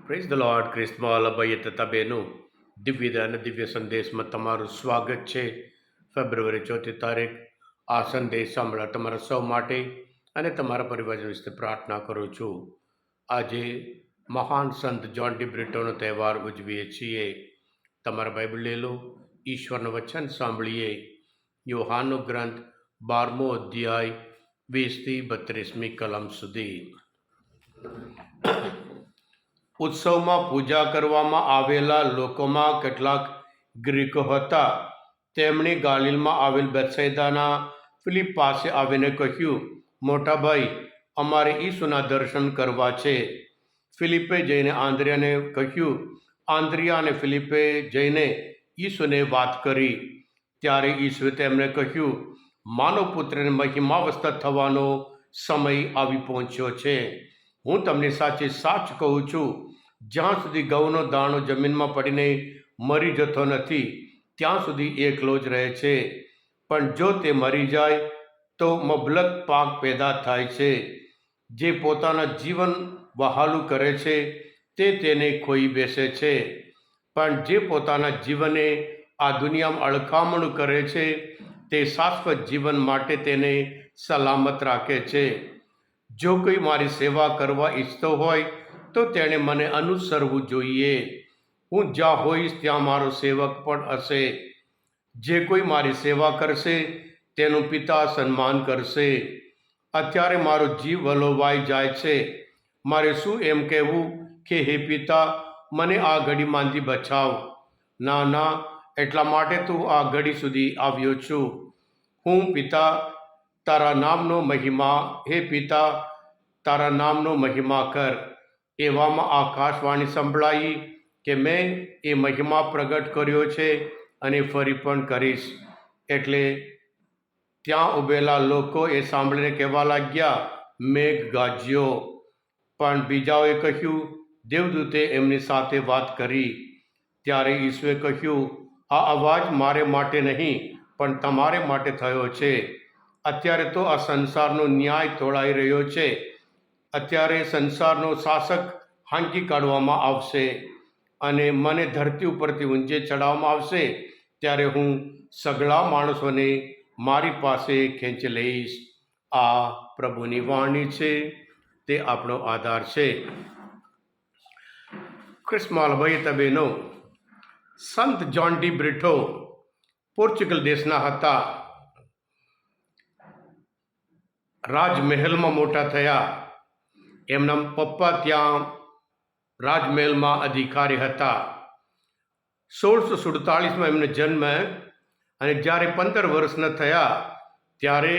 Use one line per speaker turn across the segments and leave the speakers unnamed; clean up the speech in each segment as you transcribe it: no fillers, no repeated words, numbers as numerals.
Praise the Lord. ક્રિસ્મોલ અભય તથા બહેનો, દિવ્ય અને દિવ્ય સંદેશમાં તમારું સ્વાગત છે. ફેબ્રુઆરી 4 આ સંદેશ સાંભળવા તમારા સૌ માટે અને તમારા પરિવારજન વિશે પ્રાર્થના કરું છું. આજે મહાન સંત જ્હોન ડી બ્રિટોનો તહેવાર ઉજવીએ છીએ. તમારા બાઇબલ લે લો, ઈશ્વરનું વચન સાંભળીએ. યોહાનનો ગ્રંથ 12મો અધ્યાય 20થી 32મી કલમ સુધી. ઉત્સવમાં પૂજા કરવામાં આવેલા લોકોમાં કેટલાક ગ્રીકો હતા. તેમણે ગાલિલમાં આવેલ બેથસૈદાના ફિલિપ પાસે આવીને કહ્યું, મોટા ભાઈ, અમારે ઈસુના દર્શન કરવા છે. ફિલિપે જઈને આંદ્રિયાને કહ્યું. આંદ્રિયા અને ફિલિપે જઈને ઈસુને વાત કરી. ત્યારે ઈસુએ તેમને કહ્યું, માનવ પુત્રને મહિમાવસ્થા થવાનો સમય આવી પહોંચ્યો છે. હું તમને સાચે સાચ કહું છું, જ્યાં સુધી ઘઉંનો દાણો જમીનમાં પડીને મરી જતો નથી, ત્યાં સુધી એકલો જ રહે છે. પણ જો તે મરી જાય તો મબલક પાક પેદા થાય છે. જે પોતાના જીવન વહાલું કરે છે તે તેને ખોઈ બેસે છે, પણ જે પોતાના જીવને આ દુનિયામાં અળખામણું કરે છે તે શાશ્વત જીવન માટે તેને સલામત રાખે છે. જો કોઈ મારી સેવા કરવા ઈચ્છતો હોય તો તેણે મને અનુસરવું જોઈએ. હું જ્યાં હોઈશ ત્યાં મારો સેવક પણ હશે. જે કોઈ મારી સેવા કરશે તેનું પિતા સન્માન કરશે. અત્યારે મારો જીવ વલોવાઈ જાય છે. મારે શું એમ કહેવું કે હે પિતા, મને આ ઘડીમાંથી બચાવ? ના, એટલા માટે તું આ ઘડી સુધી આવ્યો છું. હું પિતા, તારા નામનો મહિમા, હે પિતા, તારા નામનો મહિમા કર. એવામાં આકાશવાણી સંભળાઈ કે મેં એ મહિમા પ્રગટ કર્યો છે અને ફરી પણ કરીશ. એટલે ત્યાં ઊભેલા લોકો એ સાંભળીને કહેવા લાગ્યા, મેઘ ગાજ્યો. પણ બીજાઓએ કહ્યું, દેવદૂતે એમની સાથે વાત કરી. ત્યારે ઈસુએ કહ્યું, આ અવાજ મારે માટે નહીં પણ તમારે માટે થયો છે. અત્યારે તો આ સંસારનો ન્યાય તોળાઈ રહ્યો છે. અત્યારે સંસારનો શાસક હાંકી કાઢવામાં આવશે અને મને ધરતી ઉપરથી ઊંચે ચડાવવામાં આવશે. ત્યારે હું સઘળા માણસોને મારી પાસે ખેંચી લઈશ. આ પ્રભુની વાણી છે, તે આપણો આધાર છે. ક્રિસ્મોલ ભાઈ તબેનો, સંત જ્હોન ડી બ્રિટો પોર્ચુગલ દેશના હતા. રાજમહેલમાં મોટા થયા. એમના પપ્પા ત્યાં રાજમહેલમાં અધિકારી હતા. 1647માં એમને જન્મ અને જ્યારે 15 વર્ષના થયા ત્યારે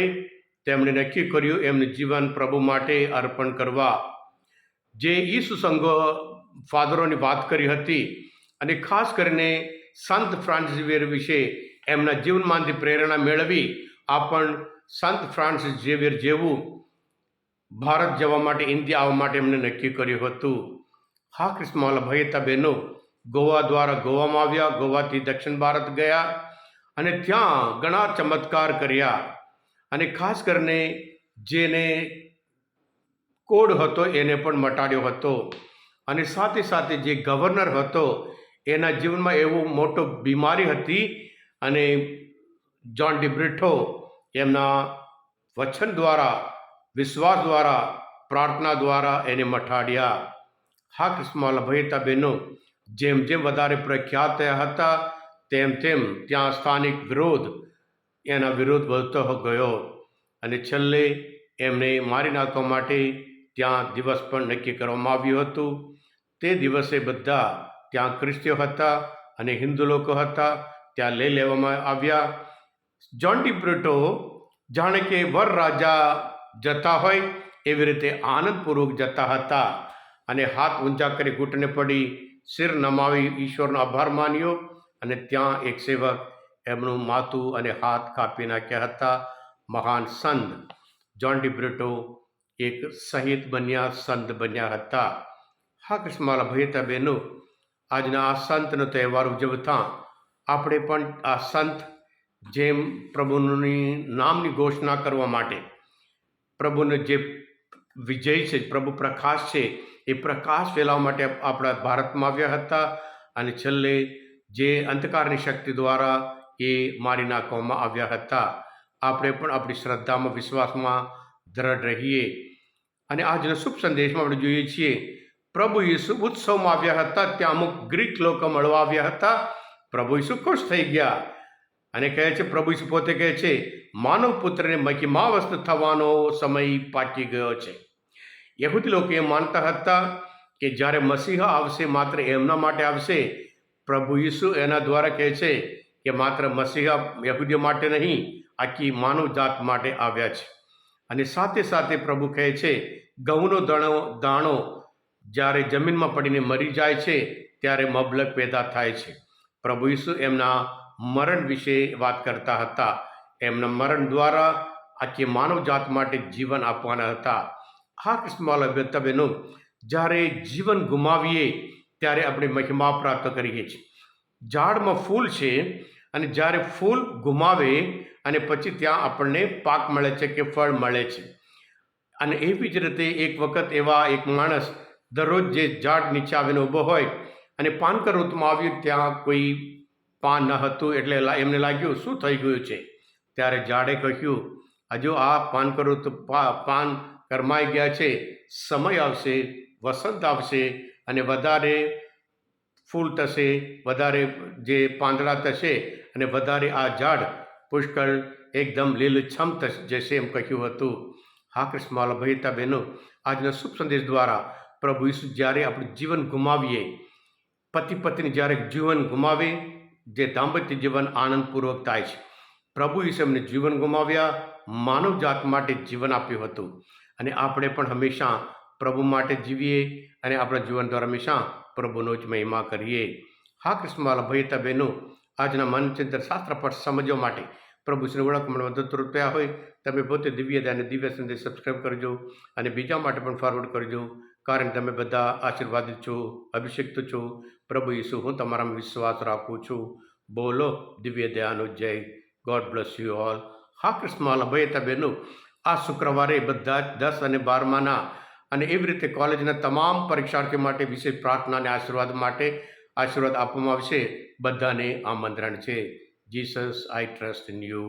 તેમણે નક્કી કર્યું એમનું જીવન પ્રભુ માટે અર્પણ કરવા. જે ઈસુ સંઘો ફાધરોની વાત કરી હતી અને ખાસ કરીને સંત ફ્રાન્સિસ ઝેવિયર વિશે એમના જીવનમાંથી પ્રેરણા મેળવી આપણ સંત ફ્રાન્સિસ ઝેવિયર જેવું ભારત જવા માટે, ઇન્ડિયા આવવા માટે એમને નક્કી કર્યું હતું. હા ક્રિસ્મોલ ભાઈ બહેનો, ગોવા દ્વારા ગોવામાં આવ્યા, ગોવાથી દક્ષિણ ભારત ગયા અને ત્યાં ઘણા ચમત્કાર કર્યા. અને ખાસ કરીને જેને કોડ હતો એને પણ મટાડ્યો હતો. અને સાથે સાથે જે ગવર્નર હતો એના જીવનમાં એવું મોટો બીમારી હતી અને જ્હોન ડી બ્રિટો એમના વચન દ્વારા, વિશ્વાસ દ્વારા, પ્રાર્થના દ્વારા એને મટાડ્યા. હા ક્રિસ્મોલ ભાઈ બહેનો, જેમ જેમ વધારે પ્રખ્યાત થયા હતા તેમ તેમ ત્યાં સ્થાનિક વિરોધ, એના વિરોધ વધતો ગયો અને છેલ્લે એમને મારી નાખવા માટે ત્યાં દિવસ પણ નક્કી કરવામાં આવ્યું હતું. તે દિવસે બધા ત્યાં ખ્રિસ્તીઓ હતા અને હિન્દુ લોકો હતા, ત્યાં લઈ લેવામાં આવ્યા. જ્હોન ડી બ્રિટો જાણે કે વરરાજા જતા હોય એવી રીતે આનંદપૂર્વક જતા હતા અને હાથ ઊંચા કરી ઘૂંટણે પડી શિર નમાવી ઈશ્વરનો આભાર માન્યો. અને ત્યાં એક સેવક એમનું માથું અને હાથ કાપી નાખ્યા હતા. મહાન સંત જ્હોન ડી બ્રિટો એક શહીદ બન્યા, સંત બન્યા હતા. હા ક્રિસ્મોલ ભાઈ બહેનો, આજના આ સંતનો તહેવાર ઉજવતા આપણે પણ આ સંત જેમ પ્રભુની નામની ઘોષણા કરવા માટે, પ્રભુનો જે વિજય છે, પ્રભુ પ્રકાશ છે, એ પ્રકાશ ફેલાવવા માટે આપણા ભારતમાં આવ્યા હતા અને છેલ્લે જે અંધકારની શક્તિ દ્વારા એ મારી નાખવામાં આવ્યા હતા. આપણે પણ આપણી શ્રદ્ધામાં વિશ્વાસમાં દ્રઢ રહીએ. અને આજના શુભ સંદેશમાં આપણે જોઈએ છીએ પ્રભુ યીશુ ઉત્સવમાં આવ્યા હતા. ત્યાં અમુક ગ્રીક લોકો મળવા આવ્યા હતા. પ્રભુ યીશુ ખુશ થઈ ગયા અને કહે છે, પ્રભુ યીશુ પોતે કહે છે, માનવ પુત્રને મહિમાવસ્ત થવાનો સમય પાકી ગયો છે. યહૂદી લોકો એ માનતા હતા કે જ્યારે મસીહ આવશે માત્ર એમના માટે આવશે. પ્રભુ યીશુ એના દ્વારા કહે છે કે માત્ર મસીહ યહૂદીઓ માટે નહીં, આખી માનવ જાત માટે આવ્યા છે. અને સાથે સાથે પ્રભુ કહે છે, ઘઉંનો દાણો જ્યારે જમીનમાં પડીને મરી જાય છે ત્યારે મબલક પેદા થાય છે. પ્રભુ યીશુ એમના મરણ વિશે વાત કરતા હતા. એમના મરણ દ્વારા આખી માનવ જાત માટે જીવન આપવાના હતા. હા કૃષ્ણ બહેનો, જ્યારે જીવન ગુમાવીએ ત્યારે આપણે મહિમા પ્રાપ્ત કરીએ છીએ. ઝાડમાં ફૂલ છે અને જ્યારે ફૂલ ગુમાવે અને પછી ત્યાં આપણને પાક મળે છે કે ફળ મળે છે. અને એવી જ રીતે એક વખત એવા એક માણસ દરરોજ જે ઝાડ નીચે આવીને ઊભો હોય અને પાનકર ઋતુમાં આવ્યું, ત્યાં કોઈ પાન ન હતું. એટલે એમને લાગ્યું શું થઈ ગયું છે. ત્યારે ઝાડે કહ્યું, હજુ આ પાનકર ઋતુ પાન કરમાઈ ગયા છે. સમય આવશે, વસંત આવશે અને વધારે ફૂલ થશે, વધારે જે પાંદડા થશે અને વધારે આ ઝાડ પુષ્કળ એકદમ લીલછમ જશે એમ કહ્યું હતું. હા કૃષ્ણ ભયતા બહેનો, આજના શુભ સંદેશ દ્વારા પ્રભુ યીશુ જ્યારે આપણું જીવન ગુમાવીએ, પતિ પત્ની જ્યારે જીવન ગુમાવે, જે દાંપત્ય જીવન આનંદપૂર્વક થાય છે. પ્રભુ યીશુ એમને જીવન ગુમાવ્યા, માનવ જાત માટે જીવન આપ્યું હતું. અને આપણે પણ હંમેશા પ્રભુ માટે જીવીએ અને આપણા જીવન દ્વારા હંમેશા પ્રભુનો જ મહિમા કરીએ. હા કૃષ્ણ ભયતા બહેનો, આજના મનચિંતન શાસ્ત્ર પર સમજવા માટે પ્રભુ શ્રી ઓળખમાં વધુ રૂપિયા હોય તમે પોતે દિવ્ય અને દિવ્ય સંદેશ સબસ્ક્રાઈબ કરજો અને બીજા માટે પણ ફોરવર્ડ કરજો. કારણ તમે બધા આશીર્વાદિત છો, અભિષિક્ત છો. પ્રભુ યીશુ, હું તમારામાં વિશ્વાસ રાખું છું. બોલો દિવ્ય દયાનો જય. God bless you all. હા કૃષ્ણ ભયતા બહેનો, આ શુક્રવારે બધા જ 10 અને 12માના અને એવી રીતે કોલેજના તમામ પરીક્ષાર્થીઓ માટે વિશેષ પ્રાર્થના અને આશીર્વાદ આપવામાં આવશે. બધાને આમંત્રણ છે. Jesus, I trust in you.